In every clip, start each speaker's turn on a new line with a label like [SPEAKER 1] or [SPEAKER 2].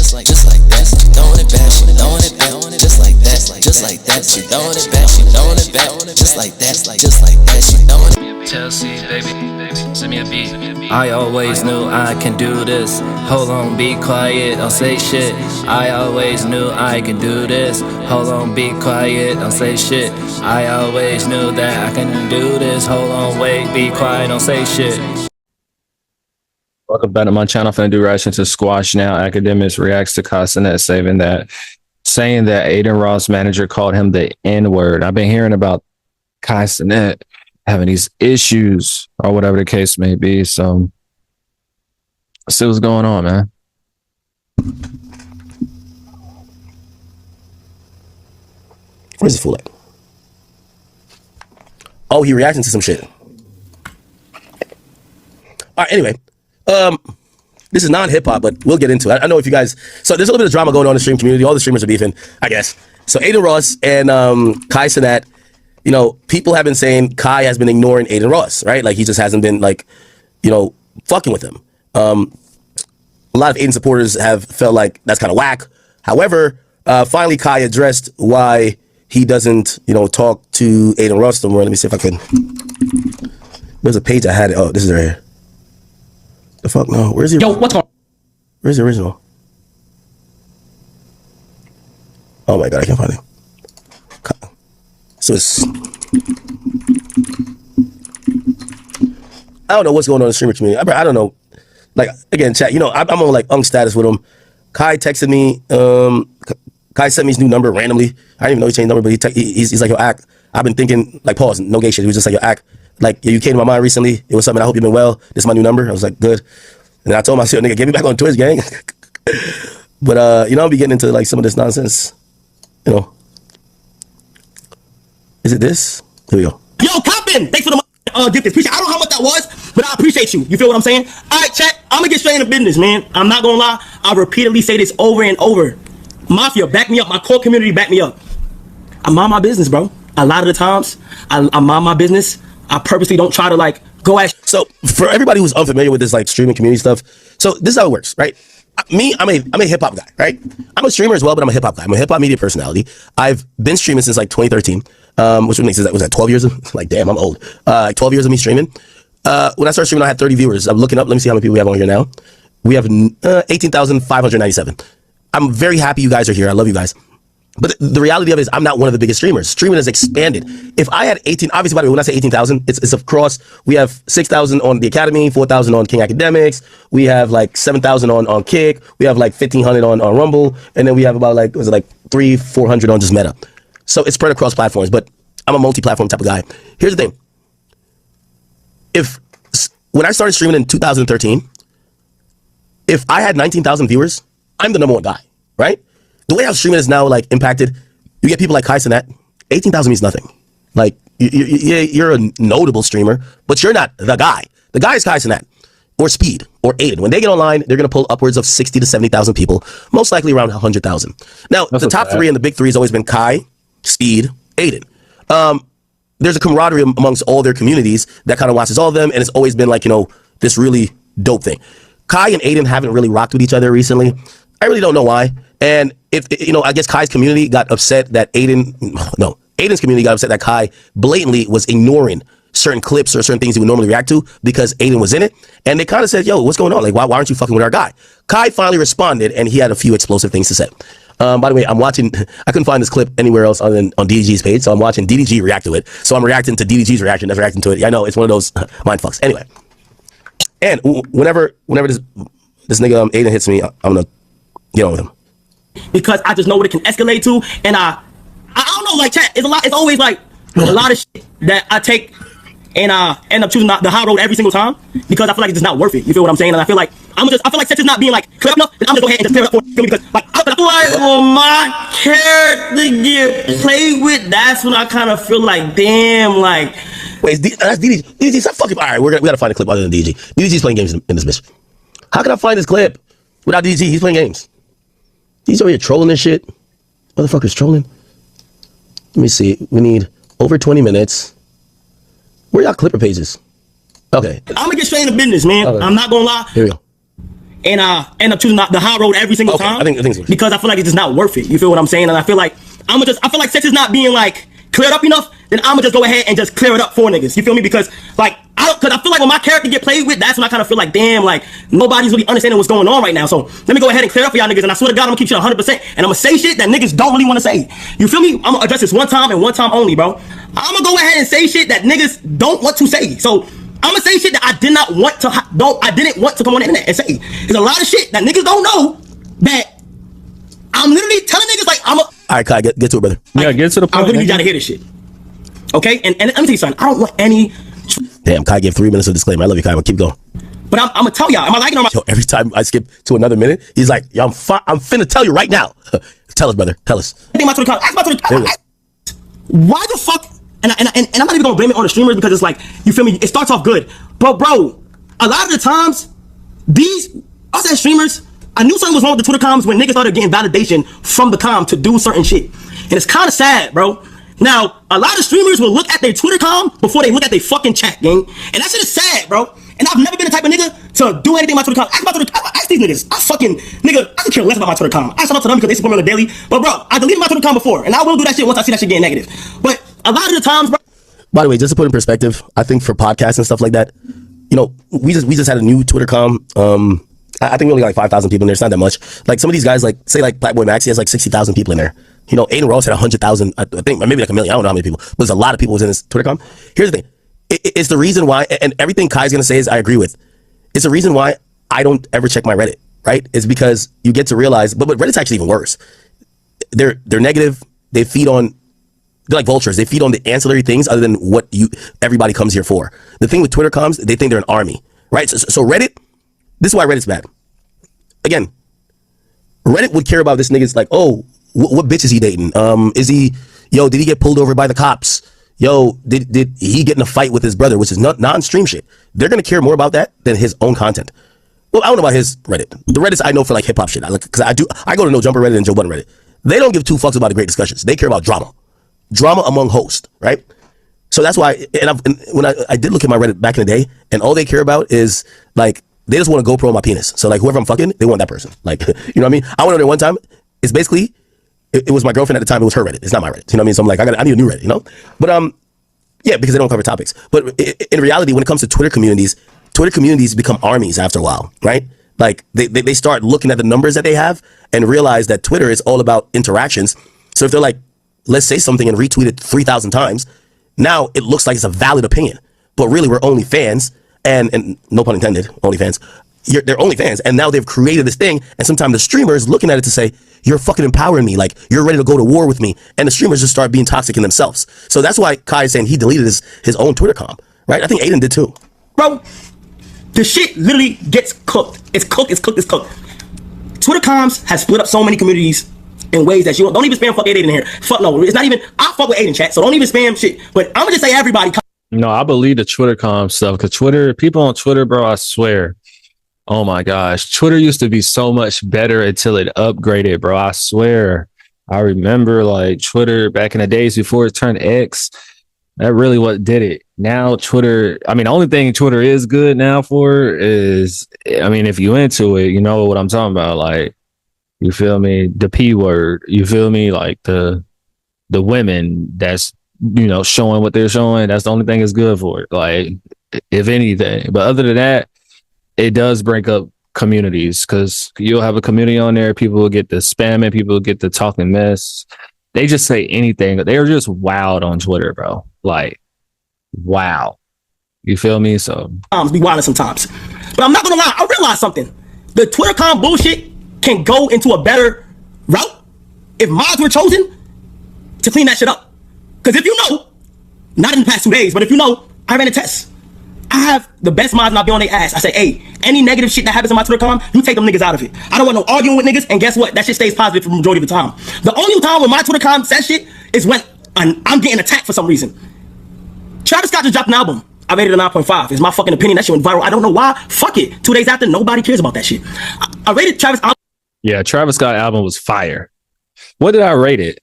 [SPEAKER 1] just like that. Throwing it back, she throwing it back, just like that, just like that. She throwing it back, she throwing it back, just like that, just like that. She throwing it.
[SPEAKER 2] Chelsea, baby, send me a beat. I always knew I can do this. Hold on, be quiet, don't say shit. I always knew I can do this. Hold on, be quiet, don't say shit. I always knew that I can do this. Hold on, wait, be quiet, don't say shit.
[SPEAKER 3] Welcome back to my channel. I'm finna do reaction to Squash Now. Akademiks reacts to Cenat saying that Adin Ross' manager called him the N-word. I've been hearing about Cenat having these issues or whatever the case may be. So let's see what's going on, man.
[SPEAKER 4] Where's the fool at? Oh, he reacting to some shit. All right, anyway. This is non-hip-hop, but we'll get into it. I know if you guys... So there's a little bit of drama going on in the stream community. All the streamers are beefing, I guess. So Adin Ross and Cenat, you know, people have been saying Kai has been ignoring Adin Ross, right? Like, he just hasn't been, like, you know, fucking with him. A lot of Adin supporters have felt like that's kind of whack. However, finally Kai addressed why he doesn't, you know, talk to Adin Ross no more. Let me see if I can... There's a page I had. Oh, this is right here. The fuck no? Where's the...
[SPEAKER 5] Yo, what's going on?
[SPEAKER 4] Where's the original? Oh my god, I can't find it. So it's... I don't know what's going on in the streamer community. I don't know. Like, again, chat, you know, I'm on like unk status with him. Kai texted me. Kai sent me his new number randomly. I didn't even know he changed number, but he's like, yo, Ak, I've been thinking, like, pause, no gay shit. He was just like, yo, Ak, like, you came to my mind recently. It was something. I hope you've been well. This is my new number. I was like, good. And I told him, I said, nigga, get me back on Twitch, gang. But, you know, I'll be getting into, like, some of this nonsense. You know. Is it this? Here we go.
[SPEAKER 5] Yo, Coppin! Thanks for the gift. Appreciate. I don't know how much that was, but I appreciate you. You feel what I'm saying? All right, chat. I'm gonna get straight into business, man. I'm not gonna lie. I repeatedly say this over and over. Mafia, back me up. My core community, back me up. I mind my business, bro. A lot of the times, I mind my business. I purposely don't try to, like, go at...
[SPEAKER 4] So, for everybody who's unfamiliar with this, like, streaming community stuff, so this is how it works, right? I'm a hip-hop guy, right? I'm a streamer as well, but I'm a hip-hop guy. I'm a hip-hop media personality. I've been streaming since, like, 2013, which makes sense. Was that 12 years of... Like, damn, I'm old. 12 years of me streaming. When I started streaming, I had 30 viewers. I'm looking up. Let me see how many people we have on here now. We have 18,597. I'm very happy you guys are here. I love you guys. But the reality of it is I'm not one of the biggest streamers. Streaming has expanded. If I had 18, obviously, by the way, when I say 18,000, it's across. We have 6,000 on the Academy, 4,000 on King Akademiks. We have like 7,000 on Kick. We have like 1,500 on Rumble. And then we have about like, was it like 400 on just Meta. So it's spread across platforms, but I'm a multi-platform type of guy. Here's the thing. When I started streaming in 2013, if I had 19,000 viewers, I'm the #1 guy, right? The way how streaming is now, like, impacted, you get people like Cenat. 18,000 means nothing. Like, you're a notable streamer, but you're not the guy. The guy is Cenat, or Speed, or Adin. When they get online, they're going to pull upwards of 60 to 70,000 people, most likely around 100,000. Now, the top three and the big three has always been Kai, Speed, Adin. There's a camaraderie amongst all their communities that kind of watches all of them, and it's always been, like, you know, this really dope thing. Kai and Adin haven't really rocked with each other recently. I really don't know why. And if you know, I guess Kai's community got upset that Adin's community got upset that Kai blatantly was ignoring certain clips or certain things he would normally react to because Adin was in it. And they kind of said, yo, what's going on? Like, why aren't you fucking with our guy? Kai finally responded, and he had a few explosive things to say. By the way, I'm watching, I couldn't find this clip anywhere else other than on DDG's page, so I'm watching DDG react to it. So I'm reacting to DDG's reaction, that's reacting to it. Yeah, I know, it's one of those mind fucks. Anyway. And whenever this nigga Adin hits me, I'm gonna get on with him.
[SPEAKER 5] Because I just know what it can escalate to, and I don't know, like, chat, it's always like a lot of shit that I take and I end up choosing the high road every single time because I feel like it's just not worth it. You feel what I'm saying? And I feel like since it's not being like clear enough, then I'm just go ahead and just clear it up for me because like I feel like when my character get played with, that's when I kind of feel like, damn, like.
[SPEAKER 4] Wait, that's DDG. DDG, stop fucking. All right, we gotta find a clip other than DDG. DDG's playing games in this bitch. How can I find this clip without DDG? He's playing games. He's over here trolling this shit. Motherfucker's trolling. Let me see. We need over 20 minutes. Where y'all clipper pages? Okay.
[SPEAKER 5] I'm gonna get straight into business, man. Okay. I'm not gonna lie.
[SPEAKER 4] Here we go.
[SPEAKER 5] and end up choosing the high road every single time.
[SPEAKER 4] I think so.
[SPEAKER 5] Because I feel like it's just not worth it. You feel what I'm saying? And I feel like sex is not being like cleared up enough. Then I'ma just go ahead and just clear it up for niggas. You feel me? Because I feel like when my character get played with, that's when I kind of feel like, damn, like nobody's really understanding what's going on right now. So let me go ahead and clear up for y'all niggas. And I swear to God, I'm gonna keep shit 100%. And I'm gonna say shit that niggas don't really want to say. You feel me? I'm gonna address this one time and one time only, bro. I'm gonna go ahead and say shit that niggas don't want to say. So I'm gonna say shit that I didn't want to come on the internet and say. There's a lot of shit that niggas don't know that I'm literally telling niggas like I'm a. All
[SPEAKER 4] right, Kai, get to it, brother.
[SPEAKER 3] Yeah, get to the point.
[SPEAKER 5] I really gotta hear this shit. Okay, and let me tell you something. I don't want any.
[SPEAKER 4] Damn, Kai gave 3 minutes of disclaimer. I love you, Kai, but keep going.
[SPEAKER 5] But I'm gonna tell y'all. Am I liking or am I?
[SPEAKER 4] Yo, every time I skip to another minute, he's like, "Yo, I'm finna tell you right now." Tell us, brother. Tell us.
[SPEAKER 5] Why the fuck? And I'm not even gonna blame it on the streamers because it's like, you feel me? It starts off good, but bro, a lot of the times, us as streamers, I knew something was wrong with the Twitter comms when niggas started getting validation from the comm to do certain shit, and it's kind of sad, bro. Now, a lot of streamers will look at their Twitter comm before they look at their fucking chat, gang. And that shit is sad, bro. And I've never been the type of nigga to do anything with my Twitter comm. Ask these niggas. I could care less about my Twitter comm. I shout out to them because they support me on the daily. But bro, I deleted my Twitter comm before. And I will do that shit once I see that shit getting negative. But a lot of the times, bro.
[SPEAKER 4] By the way, just to put in perspective, I think for podcasts and stuff like that, you know, we just had a new Twitter comm. I think we only got like 5,000 people in there. It's not that much. Like some of these guys, like say like Blackboy Max, he has like 60,000 people in there. You know, Adin Ross had 100,000. I think maybe like 1 million. I don't know how many people. But there's a lot of people who's in this Twitter comm. Here's the thing. It's the reason why, and everything Kai's gonna say is I agree with. It's the reason why I don't ever check my Reddit. Right? It's because you get to realize, but Reddit's actually even worse. They're negative. They're like vultures. They feed on the ancillary things other than what everybody comes here for. The thing with Twitter comms, they think they're an army, right? So Reddit, this is why Reddit's bad. Again, Reddit would care about this nigga's like, oh, what bitch is he dating? Did he get pulled over by the cops? Yo, did he get in a fight with his brother, which is non-stream shit. They're gonna care more about that than his own content. Well, I don't know about his Reddit. The Reddits I know for like hip hop shit. I go to No Jumper Reddit and Joe Budden Reddit. They don't give two fucks about the great discussions. They care about drama among hosts, right? So that's why, when I did look at my Reddit back in the day, and all they care about is like they just want a GoPro on my penis. So like whoever I'm fucking, they want that person. Like you know what I mean? I went on there one time. It's basically it was my girlfriend at the time. It was her Reddit. It's not my Reddit. You know what I mean? So I'm like I need a new Reddit. You know? But yeah, because they don't cover topics. But in reality, when it comes to Twitter communities become armies after a while, right? Like they start looking at the numbers that they have and realize that Twitter is all about interactions. So if they're like, let's say something and retweet it 3,000 times, now it looks like it's a valid opinion. But really, we're only fans, and no pun intended, only fans. They're only fans, and now they've created this thing, and sometimes the streamer is looking at it to say, you're fucking empowering me, like you're ready to go to war with me, and the streamers just start being toxic in themselves. So that's why Kai is saying he deleted his own Twitter comm, right? I think Adin did too.
[SPEAKER 5] Bro, the shit literally gets cooked. It's cooked. Twitter comms has split up so many communities in ways that you don't even spam fuck Adin in here. Fuck no, it's not even. I fuck with Adin chat, so don't even spam shit. But I'm gonna just say everybody.
[SPEAKER 3] No, I believe the Twitter comm stuff because people on Twitter, bro, I swear. Oh my gosh, Twitter used to be so much better until it upgraded, bro. I swear. I remember like Twitter back in the days before it turned X. That really what did it. Now Twitter, I mean, the only thing Twitter is good now for is, I mean, if you into it, you know what I'm talking about. Like, you feel me? The P word, you feel me? Like the women that's, showing what they're showing. That's the only thing is good for it. Like, if anything, but other than that, it does break up communities because you'll have a community on there. People will get the spamming. People will get the talking mess. They just say anything. They're just wild on Twitter, bro. Like, wow. You feel me? So
[SPEAKER 5] be wild sometimes. But I'm not gonna lie, I realized something. The Twitter com bullshit can go into a better route if mods were chosen to clean that shit up. Because if you know, not in the past 2 days, but if you know, I ran a test. I have the best mods and I'll be on their ass. I say, hey, any negative shit that happens in my Twitter com, you take them niggas out of it. I don't want no arguing with niggas, and guess what? That shit stays positive for the majority of the time. The only time when my Twitter com says shit is when I'm getting attacked for some reason. Travis Scott just dropped an album. I rated it a 9.5. It's my fucking opinion. That shit went viral. I don't know why. Fuck it. 2 days after, nobody cares about that shit. I rated Travis album.
[SPEAKER 3] Yeah, Travis Scott album was fire. What did I rate it?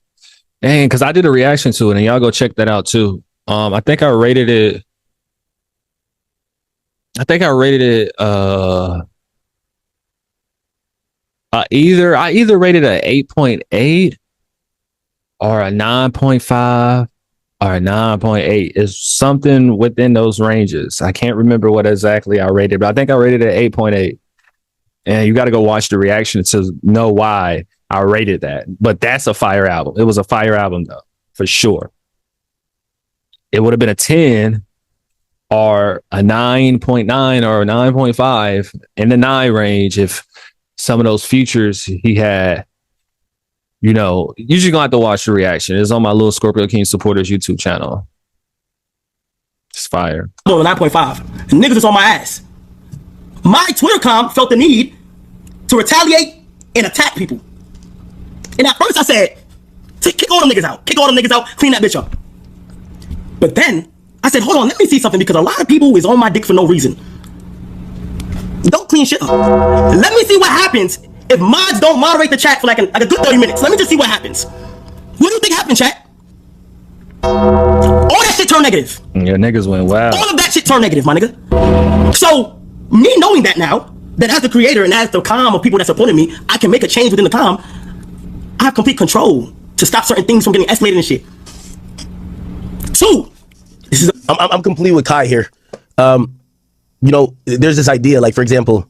[SPEAKER 3] Dang, because I did a reaction to it, and y'all go check that out too. I think I rated it. I either rated a 8.8 or a 9.5 or a 9.8. It's something within those ranges. I can't remember what exactly I rated, but I think I rated it 8.8. And you got to go watch the reaction to know why I rated that. But that's a fire album. It was a fire album though, for sure. It would have been a 10 or a 9.9 or a 9.5 in the 9 range if some of those features he had, you know, you're just gonna have to watch the reaction. It's on my LilScorpioKing supporters YouTube channel. It's fire.
[SPEAKER 5] 9.5. Niggas is on my ass. My Twitter com felt the need to retaliate and attack people. And at first I said, kick all them niggas out. Kick all them niggas out. Clean that bitch up. But then I said, hold on, let me see something, because a lot of people is on my dick for no reason. Don't clean shit up. Let me see what happens if mods don't moderate the chat for like a good 30 minutes. Let me just see what happens. What do you think happened, chat? All that shit turned negative.
[SPEAKER 3] Your niggas went wild.
[SPEAKER 5] All of that shit turned negative, my nigga. So, me knowing that now, that as the creator and as the comm of people that supported me, I can make a change within the comm, I have complete control to stop certain things from getting escalated and shit. 2,
[SPEAKER 4] I'm complete with Kai here. You know, there's this idea, like, for example,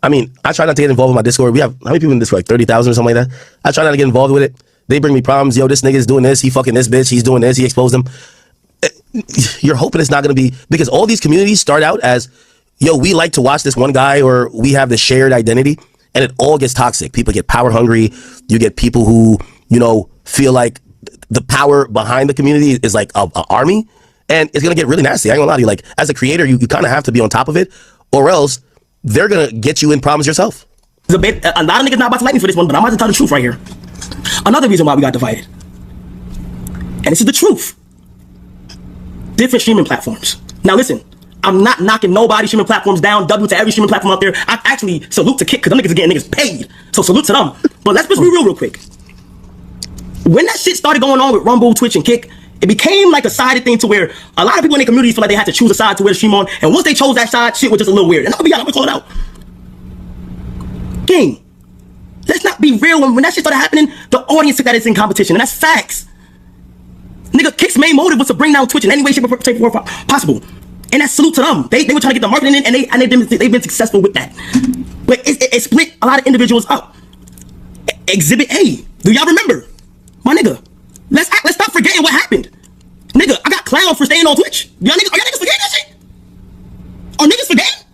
[SPEAKER 4] I mean, I try not to get involved with my Discord. We have, how many people in Discord? Like 30,000 or something like that. I try not to get involved with it. They bring me problems. Yo, this nigga's doing this. He fucking this bitch. He's doing this. He exposed him. You're hoping it's not going to be, because all these communities start out as, yo, we like to watch this one guy, or we have the shared identity, and it all gets toxic. People get power hungry. You get people who, you know, feel like the power behind the community is like an army. And it's going to get really nasty. I ain't gonna lie to you. Like, as a creator, you kind of have to be on top of it, or else they're going to get you in problems yourself.
[SPEAKER 5] a lot of niggas not about to like me for this one, but I'm about to tell the truth right here. Another reason why we got divided. And this is the truth. Different streaming platforms. Now listen, I'm not knocking nobody's streaming platforms down. W to every streaming platform out there. I actually salute to Kick, because them niggas are getting niggas paid. So salute to them. But let's just be real quick. When that shit started going on with Rumble, Twitch, and Kick, it became like a sided thing to where a lot of people in the community feel like they had to choose a side to where to stream on. And once they chose that side, shit was just a little weird. And I'm gonna call it out. King, let's not be real. When that shit started happening, the audience took that as in competition. And that's facts. Nigga, Kick's main motive was to bring down Twitch in any way, shape, or form possible. And that's salute to them. They were trying to get the marketing in, and they've been successful with that. But it split a lot of individuals up. Exhibit A. Do y'all remember? My nigga, let's stop forgetting what happened. Nigga, I got clowned for staying on Twitch. Are y'all niggas forgetting that shit? Are niggas forgetting?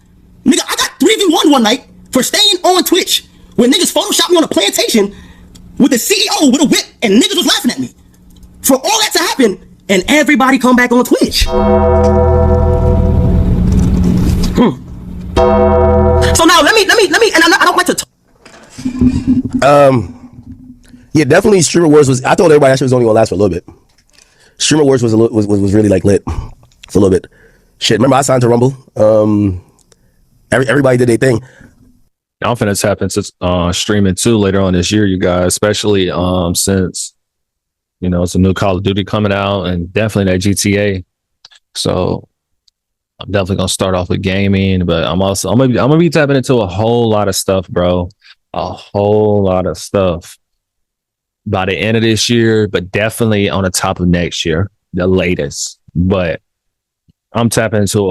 [SPEAKER 5] Nigga, I got 3v1 one night for staying on Twitch when niggas photoshopped me on a plantation with the CEO with a whip, and niggas was laughing at me. For all that to happen, and everybody come back on Twitch. So now let me, and I don't like to
[SPEAKER 4] Yeah, definitely Streamer Wars was, I told everybody that shit was only gonna last for a little bit. Streamer Wars was really like lit for a little bit. Shit, remember I signed to Rumble? Everybody did their thing.
[SPEAKER 3] I'm finna tap into streaming too later on this year, you guys, especially since, you know, it's a new Call of Duty coming out, and definitely that GTA. So I'm definitely gonna start off with gaming, but I'm gonna be tapping into a whole lot of stuff, bro. A whole lot of stuff by the end of this year, but definitely on the top of next year, the latest. But I'm tapping into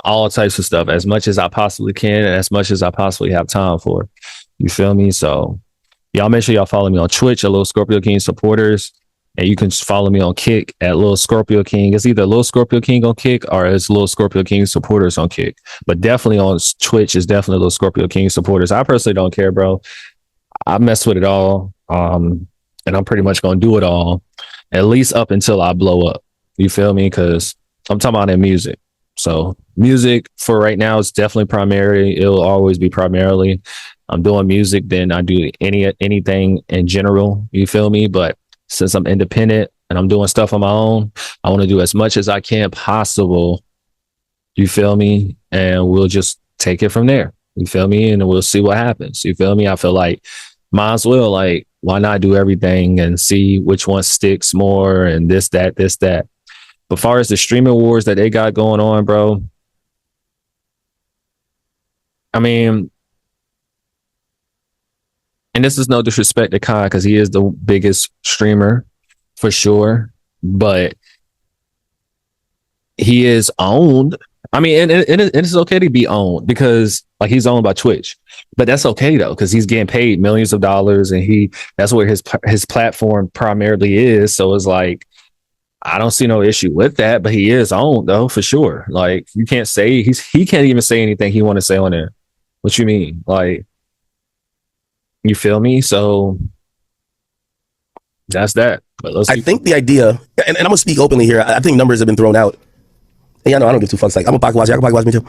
[SPEAKER 3] all types of stuff as much as I possibly can, and as much as I possibly have time for. You feel me? So y'all make sure y'all follow me on Twitch at LilScorpioKing supporters, and you can follow me on Kick at LilScorpioKing. It's either LilScorpioKing on Kick or it's LilScorpioKing supporters on Kick. But definitely on Twitch is definitely LilScorpioKing supporters. I personally don't care, bro. I mess with it all. And I'm pretty much going to do it all, at least up until I blow up. You feel me? Because I'm talking about in music. So music for right now is definitely primary. It'll always be primarily. I'm doing music, then I do anything in general. You feel me? But since I'm independent and I'm doing stuff on my own, I want to do as much as I can possible. You feel me? And we'll just take it from there. You feel me? And we'll see what happens. You feel me? I feel like might as well, like, why not do everything and see which one sticks more and this, that. But far as the streaming wars that they got going on, bro, I mean, and this is no disrespect to Kai because he is the biggest streamer for sure, but he is owned. I mean, and it's okay to be owned because like he's owned by Twitch, but that's okay though because he's getting paid millions of dollars and that's where his platform primarily is. So it's like I don't see no issue with that, but he is owned though for sure. Like you can't say he can't even say anything he want to say on there. What you mean? Like you feel me? So that's that. But
[SPEAKER 4] I think the idea, and I'm gonna speak openly here. I think numbers have been thrown out. And yeah, no, I don't give two fucks. Like I'm a pocket watcher. I can pocket watch me too.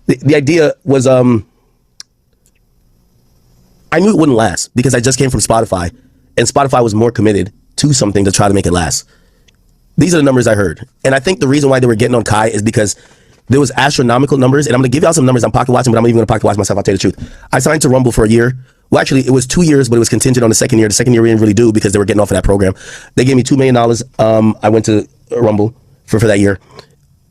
[SPEAKER 4] The idea was I knew it wouldn't last because I just came from Spotify, and Spotify was more committed to something to try to make it last. These are the numbers I heard, and I think the reason why they were getting on Kai is because there was astronomical numbers. And I'm gonna give y'all some numbers. I'm pocket watching, but I'm not even gonna pocket watch myself. I'll tell you the truth. I signed to Rumble for a year. Well, actually, it was 2 years, but it was contingent on the second year. The second year we didn't really do because they were getting off of that program. They gave me $2 million. I went to Rumble for that year.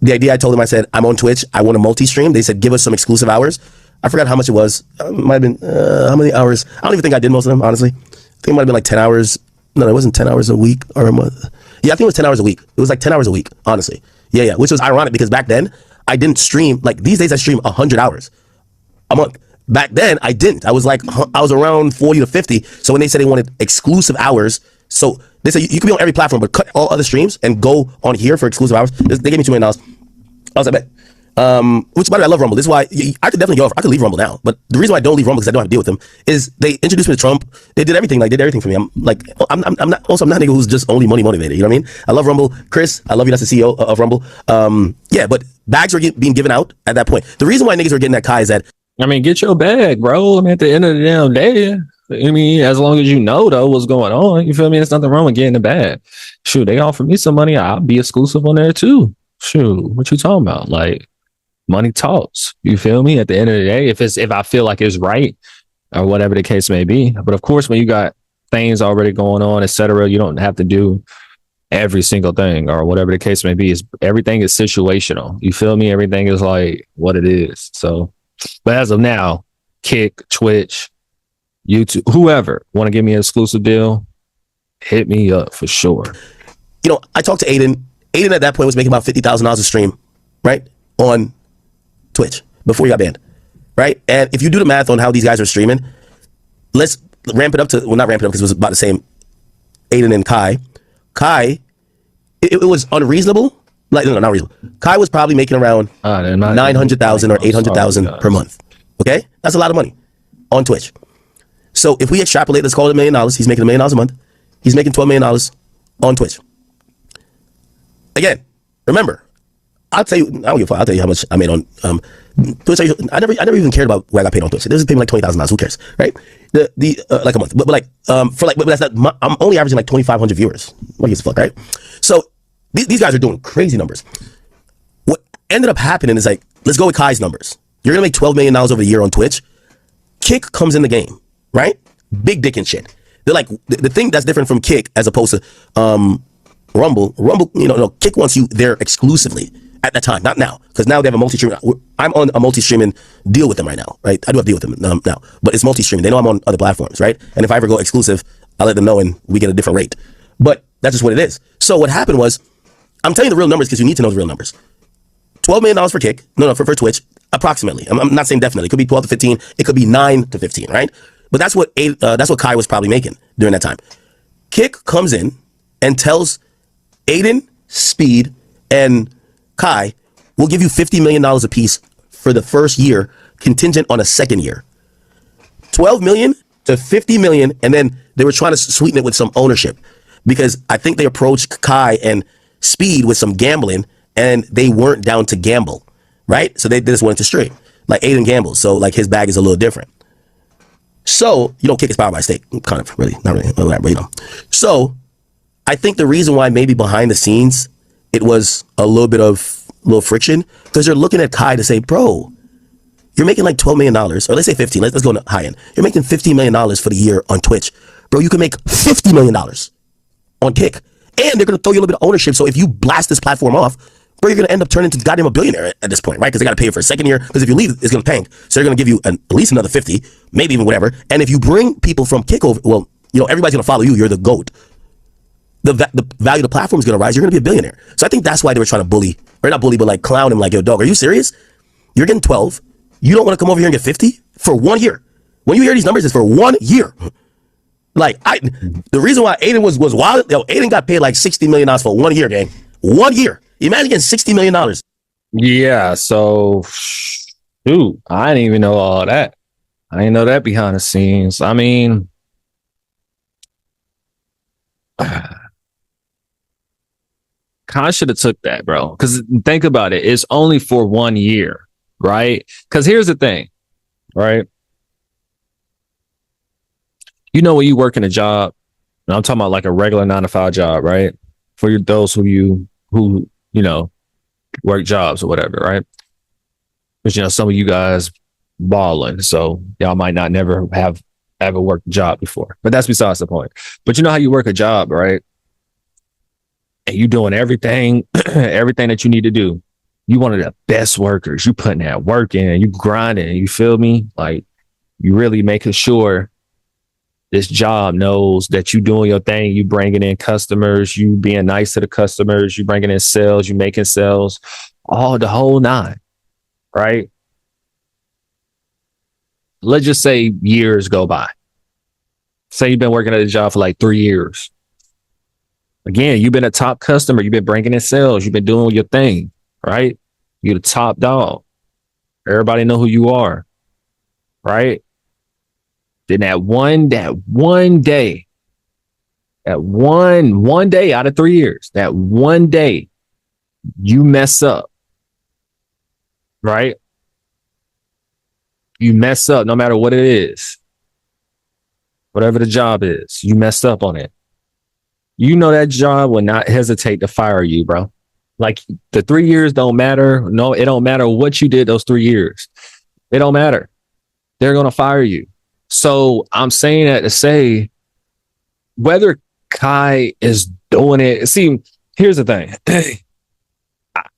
[SPEAKER 4] The idea, I told them, I said, I'm on Twitch. I want a multi-stream. They said, give us some exclusive hours. I forgot how much it was. Might have been, how many hours? I don't even think I did most of them, honestly. I think it might have been like 10 hours. No, it wasn't 10 hours a week or a month. Yeah, I think it was 10 hours a week. It was like 10 hours a week, honestly. Yeah, which was ironic because back then, I didn't stream. Like these days, I stream 100 hours a month. Back then, I didn't. I was around 40 to 50. So when they said they wanted exclusive hours, so they said you can be on every platform, but cut all other streams and go on here for exclusive hours. They gave me $2 million. I was like, bet. Which, by the way, I love Rumble. This is why I could definitely go. I could leave Rumble now, but the reason why I don't leave Rumble because I don't have to deal with them is they introduced me to Trump. They did everything. Like, did everything for me. I'm not. Also, I'm not a nigga who's just only money motivated. You know what I mean? I love Rumble. Chris, I love you. That's the CEO of Rumble. Yeah, but bags were being given out at that point. The reason why niggas were getting that Kai is that
[SPEAKER 3] I mean, get your bag, bro. I mean, at the end of the damn day, I mean, as long as you know though what's going on, you feel me? There's nothing wrong with getting the bag. Shoot, they offer me some money, I'll be exclusive on there too. Shoot, what you talking about? Like, money talks. You feel me? At the end of the day, if I feel like it's right or whatever the case may be. But of course, when you got things already going on, etc., you don't have to do every single thing or whatever the case may be. Everything is situational. You feel me? Everything is like what it is. So, but as of now, Kick, Twitch, YouTube, whoever want to give me an exclusive deal, hit me up for sure.
[SPEAKER 4] You know, I talked to Adin. Adin at that point was making about $50,000 a stream, right, on Twitch before he got banned, right? And if you do the math on how these guys are streaming, let's ramp it up to, well, not ramp it up because it was about the same. Adin and Kai, it was unreasonable. Like, no, not reasonable. Kai was probably making around 900,000 or 800,000 per month. Okay, that's a lot of money on Twitch. So if we extrapolate, let's call it $1 million. He's making $1 million a month. He's making $12 million on Twitch. Again, remember, I'll tell you. I don't give a fuck. I'll tell you how much I made on Twitch. I never even cared about where I got paid on Twitch. This is paying like $20,000. Who cares, right? Like a month, but like but that's not. I'm only averaging like 2,500 viewers. What gives a fuck, right? So these guys are doing crazy numbers. What ended up happening is like, let's go with Kai's numbers. You're gonna make $12 million over the year on Twitch. Kick comes in the game, right? Big dick and shit. They're like the thing that's different from Kick as opposed to Rumble, no, Kick wants you there exclusively at that time, not now, because now they have a multi-streaming. I'm on a multi-streaming deal with them right now, right? I do have to deal with them now, but it's multi-streaming. They know I'm on other platforms, right? And if I ever go exclusive, I'll let them know and we get a different rate. But that's just what it is. So what happened was, I'm telling you the real numbers because you need to know the real numbers. $12 million for Kick, for Twitch, approximately. I'm not saying definitely. It could be 12 to 15. It could be 9 to 15, right? But that's what Kai was probably making during that time. Kick comes in and tells Adin, Speed, and Kai, we'll give you $50 million a piece for the first year, contingent on a second year. 12 million to 50 million, and then they were trying to sweeten it with some ownership because I think they approached Kai and Speed with some gambling, and they weren't down to gamble, right? So they just wanted to stream. Like Adin gambles, so like his bag is a little different. So, Kick is powered by stake. Kind of, really. Not really, but So, I think the reason why maybe behind the scenes it was a little friction because they're looking at Kai to say, bro, you're making like $12 million, or let's say 15. Let's go on the high end. You're making $15 million for the year on Twitch, bro. You can make $50 million on Kick, and they're gonna throw you a little bit of ownership. So if you blast this platform off, bro, you're gonna end up turning into goddamn a billionaire at this point, right? Because they gotta pay you for a second year. Because if you leave, it's gonna tank. So they're gonna give you at least another 50, maybe even whatever. And if you bring people from Kickover, well, you know, everybody's gonna follow you. You're the GOAT. The value of the platform is gonna rise. You're gonna be a billionaire. So I think that's why they were trying to bully, or not bully, but like clown him. Like, yo, dog, are you serious? You're getting 12. You don't want to come over here and get 50 for 1 year. When you hear these numbers, it's for 1 year. Like, the reason why Adin was wild, yo, Adin got paid like $60 million for 1 year, gang. 1 year. Imagine getting $60 million.
[SPEAKER 3] Yeah, so dude, I didn't even know all that. I didn't know that behind the scenes. I mean, Khan should have took that, bro. Because think about it, it's only for 1 year, right? Because here's the thing, right? You know, when you work in a job, and I'm talking about like a regular 9-to-5 job, right? For those who you know work jobs or whatever, right? But you know, some of you guys balling, so y'all might not never have ever worked a job before. But that's besides the point. But you know how you work a job, right? And you doing everything, everything that you need to do. You one of the best workers. You putting that work in, you grinding, you feel me? Like you really making sure this job knows that you doing your thing. You bringing in customers, you being nice to the customers, you bringing in sales, you making sales, all the whole nine, right? Let's just say years go by. Say you've been working at a job for like 3 years. Again, you've been a top customer. You've been bringing in sales. You've been doing your thing, right? You're the top dog. Everybody know who you are, right? Then that one day out of 3 years, that one day you mess up, right? You mess up no matter what it is. Whatever the job is, you messed up on it. You know that job will not hesitate to fire you, bro. Like the 3 years don't matter. No, it don't matter what you did those 3 years. It don't matter. They're going to fire you. So I'm saying that to say whether Kai is doing it. See, here's the thing.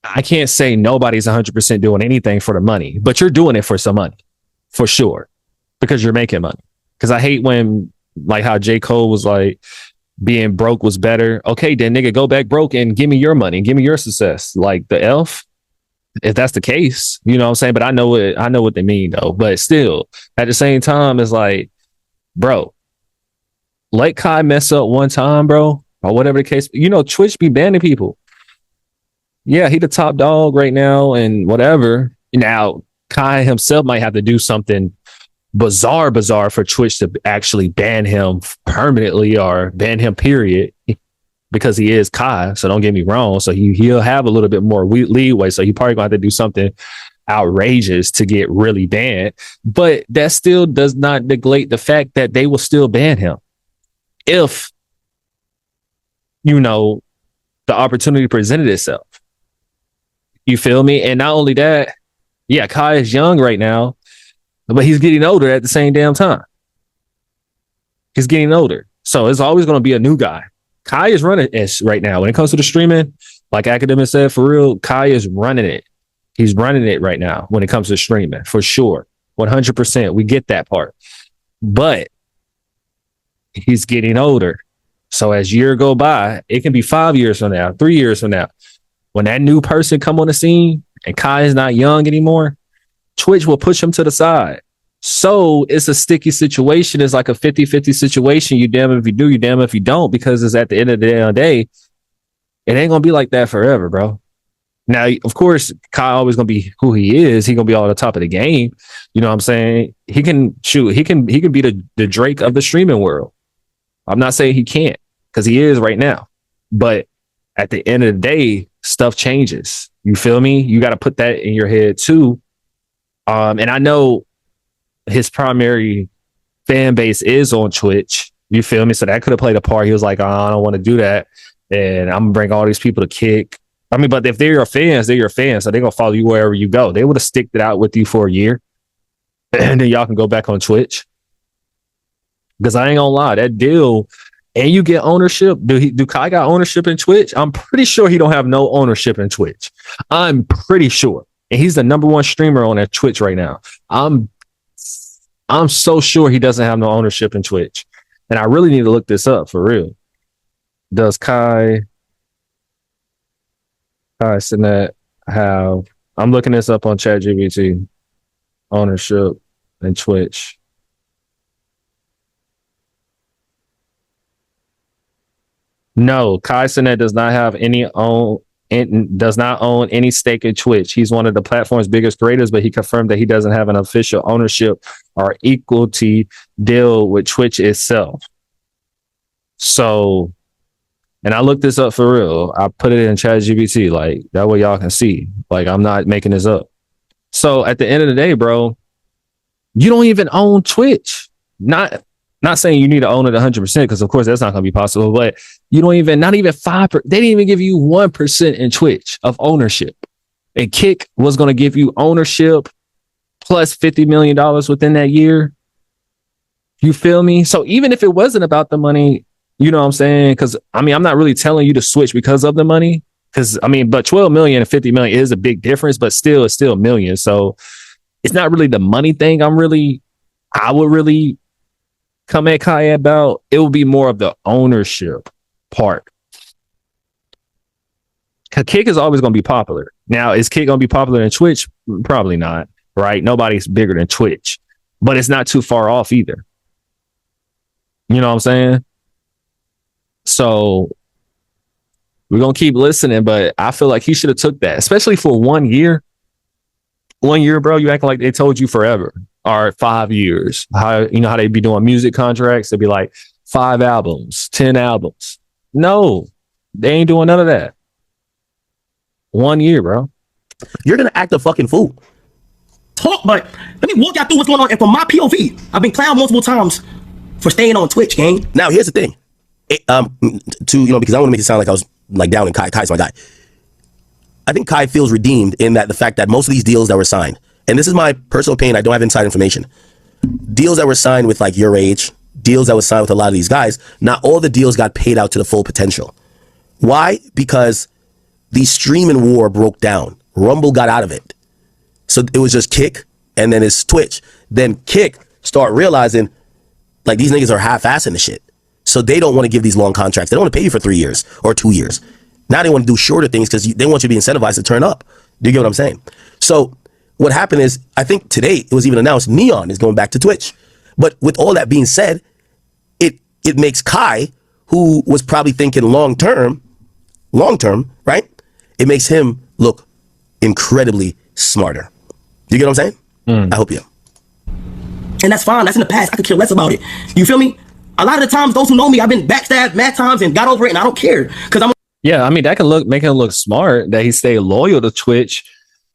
[SPEAKER 3] I can't say nobody's 100% doing anything for the money, but you're doing it for some money for sure because you're making money. Because I hate when like how J. Cole was like being broke was better. Okay, then nigga, go back broke and give me your money, give me your success. Like the elf. If that's the case, you know what I'm saying? But I know what they mean though. But still, at the same time, it's like, bro, let Kai mess up one time, bro, or whatever the case. You know, Twitch be banning people. Yeah, he the top dog right now and whatever. Now, Kai himself might have to do something bizarre for Twitch to actually ban him permanently or ban him, period. Because he is Kai, so don't get me wrong. So he'll have a little bit more leeway. So he probably gonna have to do something outrageous to get really banned. But that still does not neglect the fact that they will still ban him if, you know, the opportunity presented itself. You feel me? And not only that, yeah, Kai is young right now, but he's getting older at the same damn time. He's getting older, so it's always going to be a new guy. Kai is running it right now. When it comes to the streaming, like Akademiks said, for real, Kai is running it. He's running it right now when it comes to streaming, for sure. 100%. We get that part. But he's getting older. So as year go by, it can be 5 years from now, 3 years from now. When that new person come on the scene and Kai is not young anymore, Twitch will push him to the side. So it's a sticky situation. It's like a 50-50 situation. You damn if you do, you damn if you don't, because it's at the end of the day, it ain't going to be like that forever, bro. Now, of course, Kai always going to be who he is. He going to be all at the top of the game. You know what I'm saying? He can shoot. He can be the Drake of the streaming world. I'm not saying he can't, because he is right now. But at the end of the day, stuff changes. You feel me? You got to put that in your head too. And I know his primary fan base is on Twitch. You feel me? So that could have played a part. He was like, oh, I don't want to do that. And I'm going to bring all these people to kick. I mean, but if they're your fans, they're your fans. So they're going to follow you wherever you go. They would have sticked it out with you for a year. And then y'all can go back on Twitch. Because I ain't going to lie, that deal and you get ownership. Do Kai got ownership in Twitch? I'm pretty sure he don't have no ownership in Twitch. I'm pretty sure. And he's the #1 streamer on that Twitch right now. I'm so sure he doesn't have no ownership in Twitch. And I really need to look this up for real. Does Kai Cenat have, I'm looking this up on ChatGPT, ownership in Twitch. No, Kai Cenat does not have does not own any stake in Twitch. He's one of the platform's biggest creators, but he confirmed that he doesn't have an official ownership or equity deal with Twitch itself. So, and I looked this up for real. I put it in ChatGPT, like that way y'all can see. Like I'm not making this up. So at the end of the day, bro, you don't even own Twitch. Not saying you need to own it 100%, because of course that's not going to be possible, but you don't even, not even 5%. They didn't even give you 1% in Twitch of ownership. And Kick was going to give you ownership plus $50 million within that year. You feel me? So even if it wasn't about the money, you know what I'm saying? Because I mean, I'm not really telling you to switch because of the money. Because I mean, but 12 million and 50 million is a big difference, but still, it's still a million. So it's not really the money thing. I would really come at Kai about. It will be more of the ownership part. Kick is always going to be popular. Now, is Kick going to be popular in Twitch? Probably not, right? Nobody's bigger than Twitch, but it's not too far off either. You know what I'm saying? So we're going to keep listening, but I feel like he should have took that, especially for 1 year. 1 year, bro, you acting like they told you forever. Or 5 years. How, you know how they be doing music contracts? They'd be like 5 albums, 10 albums. No, they ain't doing none of that. 1 year, bro.
[SPEAKER 4] You're gonna act a fucking fool.
[SPEAKER 5] Talk, but let me walk y'all through what's going on. And from my POV, I've been clowned multiple times for staying on Twitch, gang.
[SPEAKER 4] Now here's the thing. Because I want to make it sound like I was like down in Kai. Kai's my guy. I think Kai feels redeemed in that the fact that most of these deals that were signed, and this is my personal opinion, I don't have inside information, deals that were signed with like your age, deals that were signed with a lot of these guys, not all the deals got paid out to the full potential. Why? Because the streaming war broke down. Rumble got out of it. So it was just Kick and then it's Twitch. Then Kick start realizing like these niggas are half-assing the shit. So they don't want to give these long contracts. They don't want to pay you for 3 years or 2 years. Now they want to do shorter things because they want you to be incentivized to turn up. Do you get what I'm saying? So what happened is, I think today it was even announced Neon is going back to Twitch. But with all that being said, it makes Kai, who was probably thinking long term, right? It makes him look incredibly smarter. Do you get what I'm saying? I hope you.
[SPEAKER 5] And that's fine. That's in the past. I could care less about it. You feel me? A lot of the times, those who know me, I've been backstabbed mad times and got over it, and I don't care because I'm.
[SPEAKER 3] Yeah, I mean that can make him look smart that he stayed loyal to Twitch,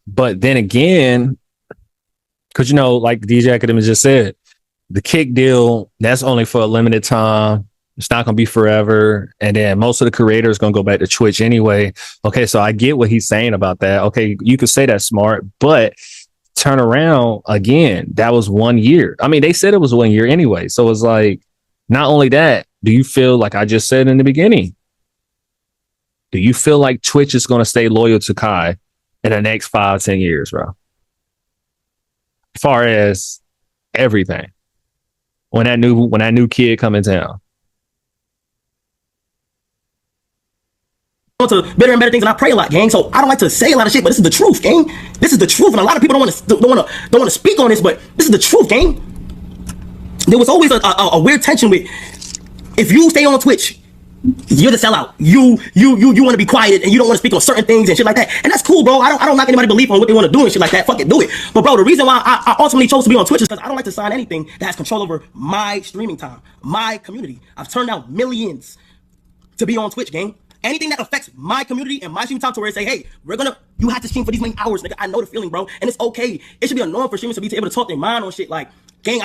[SPEAKER 3] but then again, because like DJ Akademiks just said, the Kick deal that's only for a limited time. It's not going to be forever, and then most of the creators going to go back to Twitch anyway. Okay, so I get what he's saying about that. Okay, you could say that's smart, but turn around again. That was 1 year. I mean, they said it was 1 year anyway, so it's like not only that. Do you feel like I just said in the beginning? Do you feel like Twitch is going to stay loyal to Kai in the next 5-10 years, bro? As far as everything, when that new kid come in town,
[SPEAKER 5] to better and better things, and I pray a lot, gang. So I don't like to say a lot of shit, but this is the truth, gang. This is the truth, and a lot of people don't want to speak on this, but this is the truth, gang. There was always a weird tension with if you stay on Twitch. You're the sellout. You want to be quiet and you don't want to speak on certain things and shit like that. And that's cool, bro. I don't knock anybody's belief on what they want to do and shit like that. Fuck it, do it. But bro, the reason why I ultimately chose to be on Twitch is because I don't like to sign anything that has control over my streaming time, my community. I've turned out millions to be on Twitch, gang. Anything that affects my community and my streaming time to where they say, hey, you have to stream for these many hours, nigga. I know the feeling, bro. And it's okay. It should be a norm for streamers to be able to talk their mind on shit like, gang.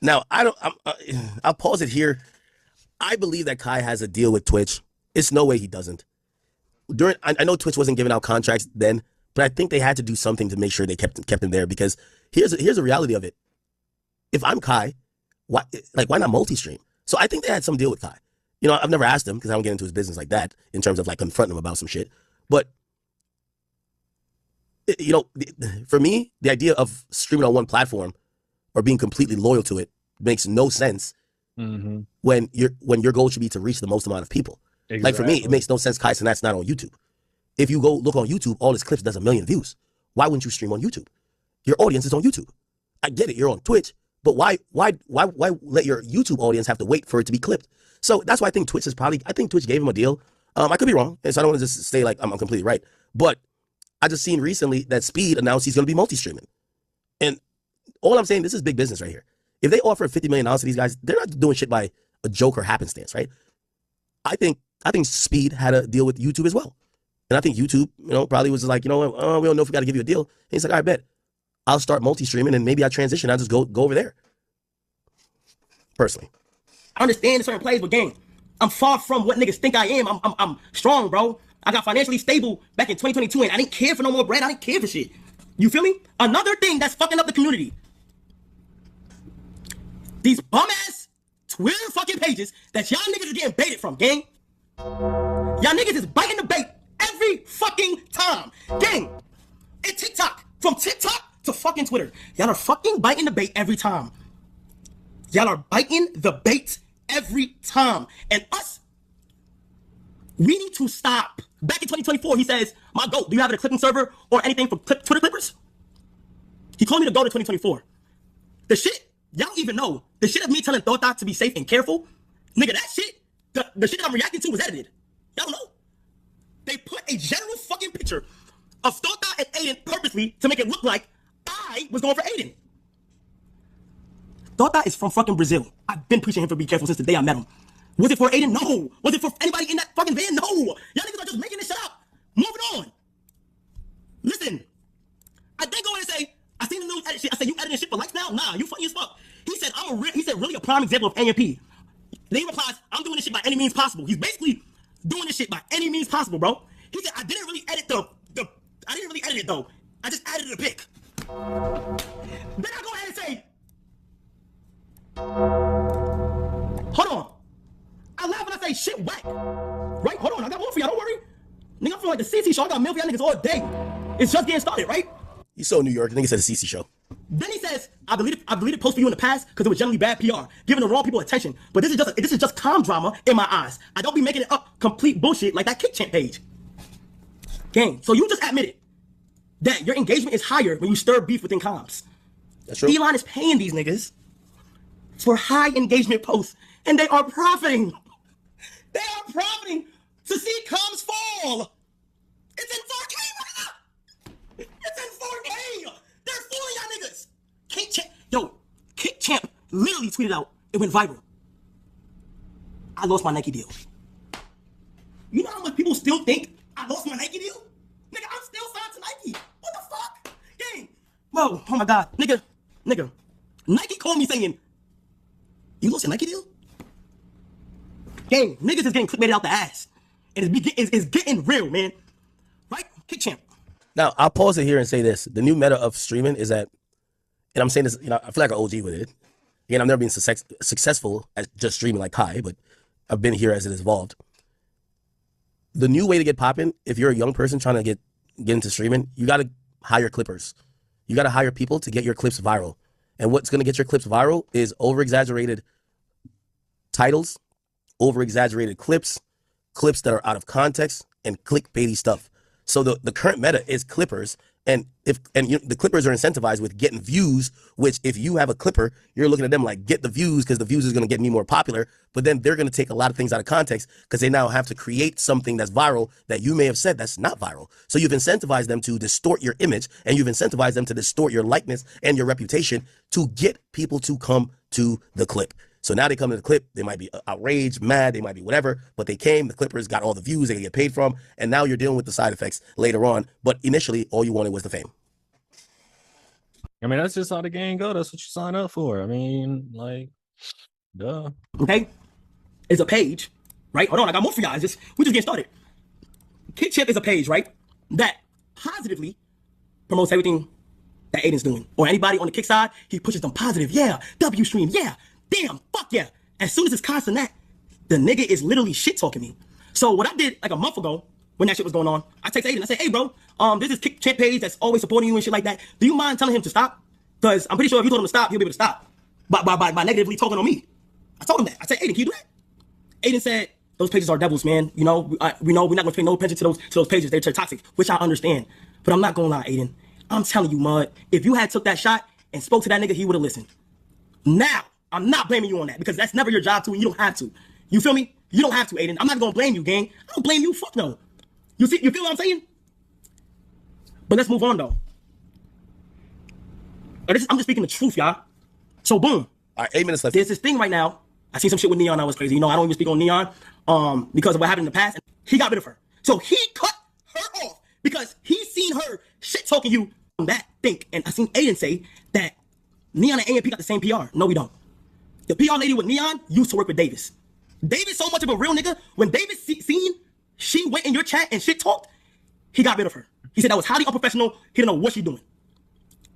[SPEAKER 4] Now, I'll pause it here. I believe that Kai has a deal with Twitch. It's no way he doesn't. I know Twitch wasn't giving out contracts then, but I think they had to do something to make sure they kept him there, because here's the reality of it. If I'm Kai, why not multi-stream? So I think they had some deal with Kai. You know, I've never asked him because I don't get into his business like that in terms of like confronting him about some shit. But, you know, for me, the idea of streaming on one platform or being completely loyal to it makes no sense when your goal should be to reach the most amount of people. Exactly. Like for me, it makes no sense Kai Cenat's not on YouTube. If you go look on YouTube, all his clips does 1 million views. Why wouldn't you stream on YouTube? Your audience is on YouTube. I get it, you're on Twitch, but why let your YouTube audience have to wait for it to be clipped? So that's why I think Twitch gave him a deal. I could be wrong, and so I don't want to just say like I'm completely right. But I just seen recently that Speed announced he's going to be multi-streaming. And all I'm saying, this is big business right here. If they offer $50 million to these guys, they're not doing shit by a joke or happenstance, right? I think Speed had a deal with YouTube as well. And I think YouTube, you know, probably was like, you know what, we don't know if we got to give you a deal. And he's like, I bet I'll start multi-streaming and maybe I transition. I'll just go over there. Personally.
[SPEAKER 5] I understand certain plays, but gang, I'm far from what niggas think I am. I'm strong, bro. I got financially stable back in 2022 and I didn't care for no more bread. I didn't care for shit. You feel me? Another thing that's fucking up the community. These bum-ass Twitter fucking pages that y'all niggas are getting baited from, gang. Y'all niggas is biting the bait every fucking time. Gang, and TikTok, from TikTok to fucking Twitter, y'all are fucking biting the bait every time. Y'all are biting the bait every time. And us, we need to stop. Back in 2024, he says, my GOAT, do you have a clipping server or anything for Twitter clippers? He called me to go to 2024. The shit, y'all don't even know. The shit of me telling Thota to be safe and careful, nigga, that shit, the shit that I'm reacting to was edited. Y'all don't know. They put a general fucking picture of Thota and Adin purposely to make it look like I was going for Adin. Thota is from fucking Brazil. I've been preaching him for be careful since the day I met him. Was it for Adin? No. Was it for anybody in that fucking van? No. Y'all niggas are just making this shit up. Moving on. Listen, I didn't go in and say, I seen the news edit shit. I said, you editing shit for likes now? Nah, you funny as fuck. He said, really a prime example of AMP. Then he replies, I'm doing this shit by any means possible. He's basically doing this shit by any means possible, bro. He said, I didn't really edit I didn't really edit it though. I just added a pic. Then I go ahead and say, hold on. I laugh when I say shit whack. Right? Hold on, I got more for y'all, don't worry. Nigga, I feel like the CC show. I got mail for y'all niggas all day. It's just getting started, right?
[SPEAKER 4] He's so New York. I think he said the CC show.
[SPEAKER 5] Then he says, I deleted posts for you in the past because it was generally bad PR, giving the wrong people attention. But this is just calm drama in my eyes. I don't be making it up complete bullshit like that Kick Champ page. Gang, so you just admitted that your engagement is higher when you stir beef within comms.
[SPEAKER 4] That's true.
[SPEAKER 5] Elon is paying these niggas for high engagement posts, and they are profiting. They are profiting to see comms fall. It's in 4K right now. It's in 4K. They're fooling y'all niggas. Kick Champ literally tweeted out, it went viral. I lost my Nike deal. You know how much people still think I lost my Nike deal? Nigga, I'm still signed to Nike. What the fuck? Gang. Whoa, oh my God. Nigga. Nike called me saying, you lost your Nike deal? Gang, niggas is getting clickbaited out the ass. And it's getting real, man. Right? Kick Champ.
[SPEAKER 4] Now, I'll pause it here and say this. The new meta of streaming is that, and I'm saying this, you know, I feel like an OG with it. Again, I've never been successful at just streaming like Kai, but I've been here as it has evolved. The new way to get popping, if you're a young person trying to get into streaming, you got to hire clippers. You got to hire people to get your clips viral. And what's going to get your clips viral is over-exaggerated titles, over-exaggerated clips that are out of context, and clickbaity stuff. So the current meta is clippers, and the clippers are incentivized with getting views, which if you have a clipper, you're looking at them like, get the views because the views is going to get me more popular, but then they're going to take a lot of things out of context because they now have to create something that's viral that you may have said that's not viral. So you've incentivized them to distort your image, and you've incentivized them to distort your likeness and your reputation to get people to come to the clip. So now they come to the clip, they might be outraged, mad, they might be whatever, but they came, the clippers got all the views they can get paid from, and now you're dealing with the side effects later on. But initially, all you wanted was the fame.
[SPEAKER 3] I mean, that's just how the game go. That's what you sign up for. I mean, like, duh.
[SPEAKER 5] Okay? It's a page, right? Hold on, I got more for y'all. We're just getting started. Kick Champ is a page, right? That positively promotes everything that Adin's doing. Or anybody on the Kick side, he pushes them positive. Yeah, W stream, yeah. Damn, fuck yeah. As soon as it's Kai Cenat, The nigga is literally shit talking me. So what I did like a month ago when that shit was going on, I texted Adin. I said, hey bro, this is Kick Champ page that's always supporting you and shit like that. Do you mind telling him to stop? Because I'm pretty sure if you told him to stop, he'll be able to stop by negatively talking on me. I told him that. I said, Adin, can you do that? Adin said, those pages are devils, man. You know, we know we're not gonna pay no attention to those pages. They're toxic, which I understand. But I'm not gonna lie, Adin. I'm telling you, mud. If you had took that shot and spoke to that nigga, he would have listened. Now, I'm not blaming you on that because that's never your job to, and you don't have to. You feel me? You don't have to, Adin. I'm not gonna blame you, gang. I don't blame you. Fuck no. You feel what I'm saying? But let's move on though. I'm just speaking the truth, y'all. So boom.
[SPEAKER 4] All right, 8 minutes left.
[SPEAKER 5] There's this thing right now. I seen some shit with Neon that was crazy. You know, I don't even speak on Neon because of what happened in the past. He got rid of her. So he cut her off because he seen her shit talking you on that thing. And I seen Adin say that Neon and AMP got the same PR. No, we don't. The PR lady with Neon used to work with Davis. Davis so much of a real nigga. When Davis seen she went in your chat and shit talked, he got rid of her. He said that was highly unprofessional. He didn't know what she doing.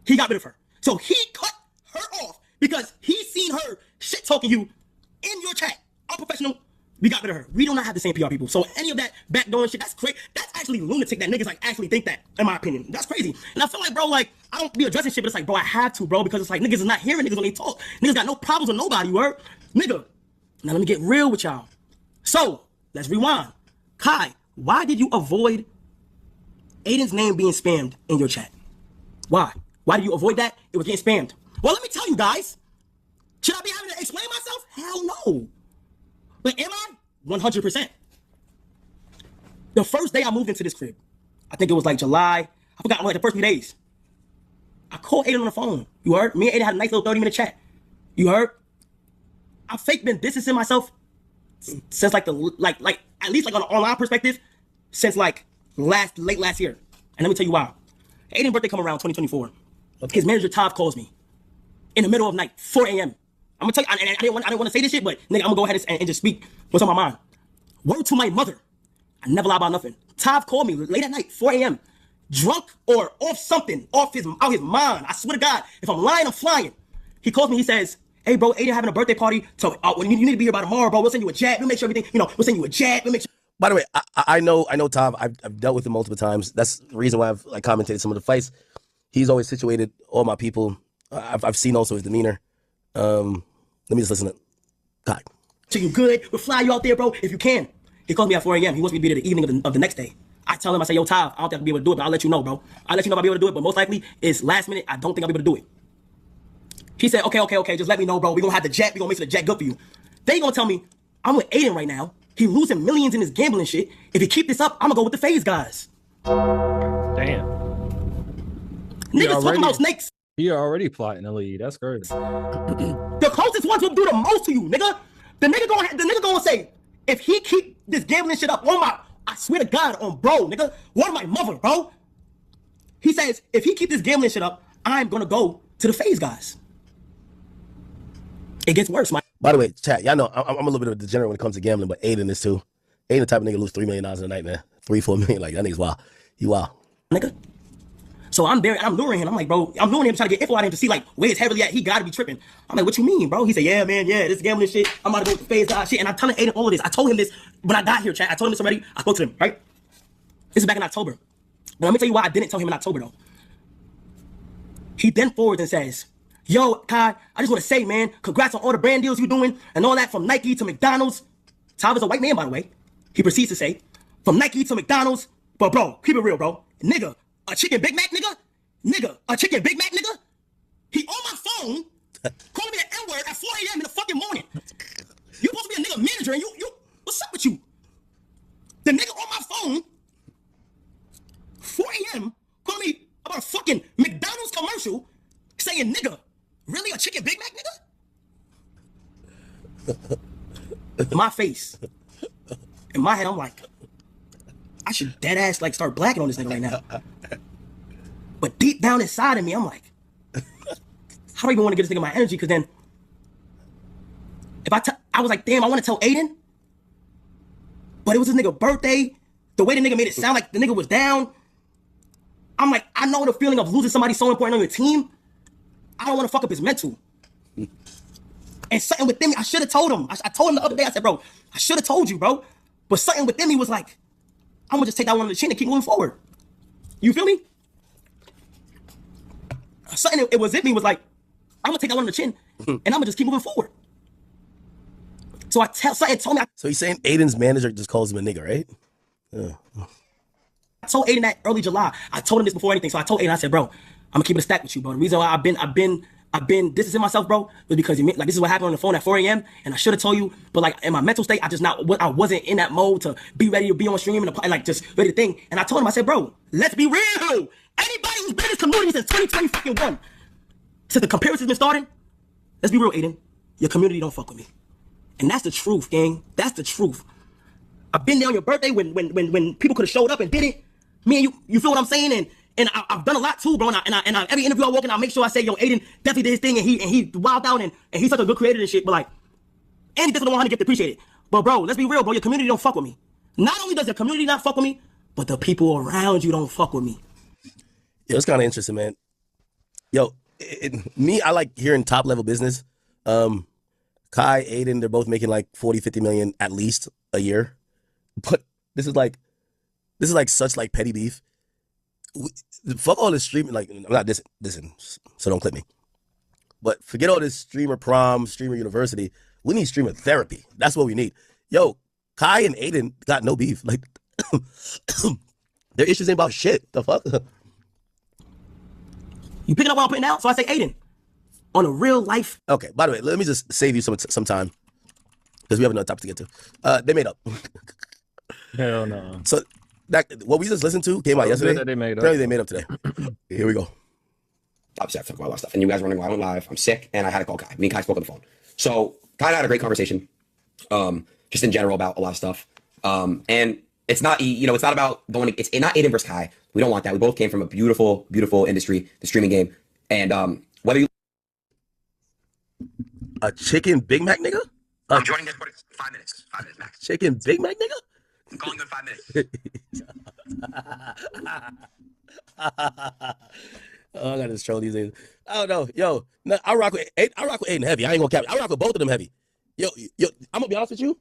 [SPEAKER 5] He got rid of her. So he cut her off because he seen her shit talking you in your chat. Unprofessional. We got rid of her. We do not have the same PR people. So any of that backdoor shit, that's crazy. That's actually lunatic that niggas like actually think that, in my opinion. That's crazy. And I feel like, bro, like, I don't be addressing shit, but it's like, bro, I have to, bro, because it's like niggas is not hearing niggas when they talk. Niggas got no problems with nobody, you heard? Nigga. Now let me get real with y'all. So, let's rewind. Kai, why did you avoid Adin's name being spammed in your chat? Why? Why did you avoid that? It was getting spammed. Well, let me tell you guys. Should I be having to explain myself? Hell no. But am I? 100%. The first day I moved into this crib, I think it was like July. I forgot, like the first few days. I called Adin on the phone. You heard? Me and Adin had a nice little 30-minute chat. You heard? I've fake been distancing myself since like at least like on an online perspective since like late last year. And let me tell you why. Adin's birthday come around 2024. His manager Tav calls me in the middle of the night, 4 a.m. I'm gonna tell you, and I didn't want to say this shit, but nigga, I'm gonna go ahead and just speak what's on my mind. Word to my mother. I never lie about nothing. Tav called me late at night, 4 a.m. drunk or off something, out his mind. I swear to God, if I'm lying, I'm flying. He calls me, he says, hey bro, Adin having a birthday party, so you need to be here by tomorrow, bro. We'll send you a jet. We'll make sure everything, we'll send you a jet. We'll make sure.
[SPEAKER 4] By the way, I know Tav. I've dealt with him multiple times. That's the reason why I've like commentated some of the fights. He's always situated all my people. I've seen also his demeanor. Let me just listen to God.
[SPEAKER 5] So you good? We'll fly you out there, bro, if you can. He calls me at 4 a.m. He wants me to be there the evening of the next day. I tell him, I say, yo, Tav, I don't think I'll be able to do it, but I'll let you know, bro. I'll let you know if I'll be able to do it, but most likely it's last minute. I don't think I'll be able to do it. He said, okay, just let me know, bro. We're going to have the jet. We're going to make sure the jet good for you. Then he going to tell me, I'm with Adin right now. He losing millions in his gambling shit. If he keep this up, I'm going to go with the FaZe guys.
[SPEAKER 3] Damn.
[SPEAKER 5] Niggas talking about snakes.
[SPEAKER 3] He already plotting the lead. That's crazy.
[SPEAKER 5] The closest ones will do the most to you, nigga. The nigga gonna say, if he keep this gambling shit up, I swear to God, on bro, nigga, what my mother, bro? He says, if he keep this gambling shit up, I'm gonna go to the FaZe guys. It gets worse, man.
[SPEAKER 4] By the way, chat, y'all know I'm a little bit of a degenerate when it comes to gambling, but Adin is too. Adin the type of nigga lose $3 million in a night, man. 3-4 million, like that nigga's wild. He wild.
[SPEAKER 5] Nigga. So I'm there and I'm luring him. I'm like, bro, I'm luring him trying to get info out of him to see like where his head really at. He gotta be tripping. I'm like, what you mean, bro? He said, yeah, man, yeah, this gambling shit. I'm about to go with the FaZe guy shit. And I'm telling Adin all of this. I told him this when I got here, chat. I told him this already. I spoke to him, right? This is back in October. But let me tell you why I didn't tell him in October though. He then forwards and says, yo, Kai, I just want to say, man, congrats on all the brand deals you're doing and all that from Nike to McDonald's. Tav is a white man, by the way. He proceeds to say, from Nike to McDonald's. But bro, keep it real, bro. Nigga, a chicken Big Mac, nigga? Nigga, a chicken Big Mac, nigga? He on my phone, calling me an N-word at 4 a.m. in the fucking morning. You supposed to be a nigga manager and you, what's up with you? The nigga on my phone, 4 a.m., calling me about a fucking McDonald's commercial, saying, nigga, really a chicken Big Mac, nigga? In my face. In my head, I'm like, I should dead ass like start blacking on this nigga right now. But deep down inside of me, I'm like, how do I even want to get this nigga my energy? Because then, if I was like, damn, I want to tell Adin, but it was his nigga birthday. The way the nigga made it sound like the nigga was down. I'm like, I know the feeling of losing somebody so important on your team. I don't want to fuck up his mental. And something within me, I should have told him. I told him the other day, I said, bro, I should have told you, bro. But something within me was like, I'm gonna just take that one on the chin and keep moving forward. You feel me? Something it was in me was like, I'm gonna take that one on the chin and I'm gonna just keep moving forward. So something told me.
[SPEAKER 4] So he's saying Aiden's manager just calls him a nigga, right?
[SPEAKER 5] I told Aiden that early July. I told him this before anything. So I told Aiden, I said, bro, I'm gonna keep it a stack with you, bro. The reason why I've been distancing myself, bro, was because like this is what happened on the phone at 4 a.m. and I should have told you, but like in my mental state, I wasn't in that mode to be ready to be on stream and like just ready to think. And I told him, I said, bro, let's be real. Anybody who's been in this community since 2021, since the comparison's been starting, let's be real, Aiden. Your community don't fuck with me. And that's the truth, gang. That's the truth. I've been there on your birthday when people could have showed up and did it. Me and you feel what I'm saying? And I've done a lot too, bro. And I every interview I walk in, I make sure I say, yo, Aiden definitely did his thing, and he wilded out, and he's such a good creator and shit. But like, and he definitely don't want to get appreciated. But bro, let's be real, bro. Your community don't fuck with me. Not only does your community not fuck with me, but the people around you don't fuck with me.
[SPEAKER 4] Yo, it's kind of interesting, man. Yo, me, I like hearing top level business. Kai, Aiden, they're both making like 40, 50 million at least a year. But this is like such like petty beef. Fuck all this streaming. Like, I'm not dissing, so don't clip me. But forget all this streamer prom, streamer university. We need streamer therapy. That's what we need. Yo, Kai and Aiden got no beef. Like, their issues ain't about shit. The fuck?
[SPEAKER 5] You picking up what I'm putting out? So I say, Aiden, on a real life.
[SPEAKER 4] Okay, by the way, let me just save you some time. Because we have another topic to get to. They made up.
[SPEAKER 3] Hell no.
[SPEAKER 4] So that what we just listened to came out yesterday. Apparently they made up today. Here we go.
[SPEAKER 6] Obviously, I've talked about a lot of stuff. And you guys were wondering why I went live. I'm sick, and I had to call Kai. Me and Kai spoke on the phone. So Kai and I had a great conversation, just in general about a lot of stuff. And it's not, it's not about going. It's not Aiden versus Kai. We don't want that. We both came from a beautiful, beautiful industry, the streaming game. And whether you
[SPEAKER 4] a chicken Big Mac nigga.
[SPEAKER 6] I'm joining this for 5 minutes. 5 minutes max.
[SPEAKER 4] Chicken Big Mac nigga.
[SPEAKER 6] I'm calling you in 5 minutes.
[SPEAKER 4] Oh, I gotta just troll these days. I don't know. Yo, no, I rock with Aiden heavy. I ain't gonna cap it. I rock with both of them heavy. Yo, I'm gonna be honest with you.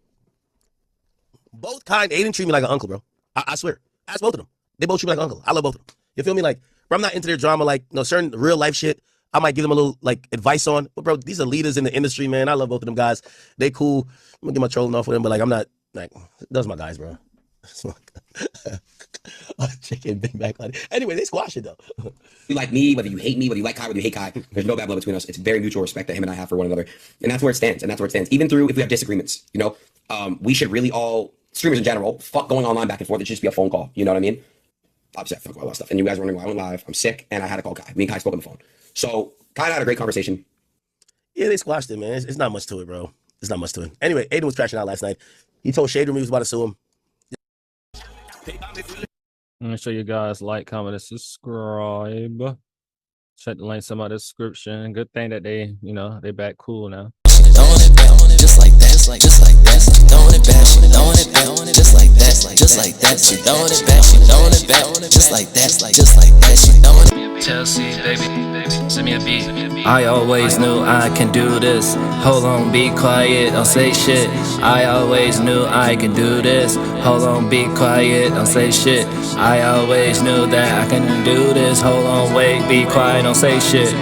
[SPEAKER 4] Both Aiden treat me like an uncle, bro. I swear. Ask both of them. They both treat me like an uncle. I love both of them. You feel me? Like, bro, I'm not into their drama, like, certain real life shit. I might give them a little like advice on, but bro, these are leaders in the industry, man. I love both of them guys. They cool. I'm gonna get my trolling off with them, but like, I'm not like, those are my guys, bro. Chicken Big Mac. Anyway, they squash it though.
[SPEAKER 6] You like me, whether you hate me, whether you like Kai, whether you hate Kai, there's no bad blood between us. It's very mutual respect that him and I have for one another. And that's where it stands. Even through if we have disagreements, we should really all, streamers in general, fuck going online back and forth. It should just be a phone call. You know what I mean? Obviously, I fuck about a lot of stuff. And you guys were wondering why I went live. I'm sick, and I had to call Kai. Me and Kai spoke on the phone. So Kai and I had a great conversation.
[SPEAKER 4] Yeah, they squashed it, man. It's not much to it, bro. It's not much to it. Anyway, Aiden was crashing out last night. He told Shader he was about to sue him.
[SPEAKER 3] Make sure you guys like, comment, and subscribe. Check the links in my description. Good thing that they back cool now.
[SPEAKER 1] Throwing it back, just like that, just like that. Throwing it back, just like that, just like that. She throwing it back, just like that, She throwing it.
[SPEAKER 2] Tell C, baby, send me a beat. I always knew I can do this. Hold on, be quiet, don't say shit. I always knew I can do this. Hold on, be quiet, don't say shit. I always knew that I can do this. Hold on, wait, be quiet, don't say shit.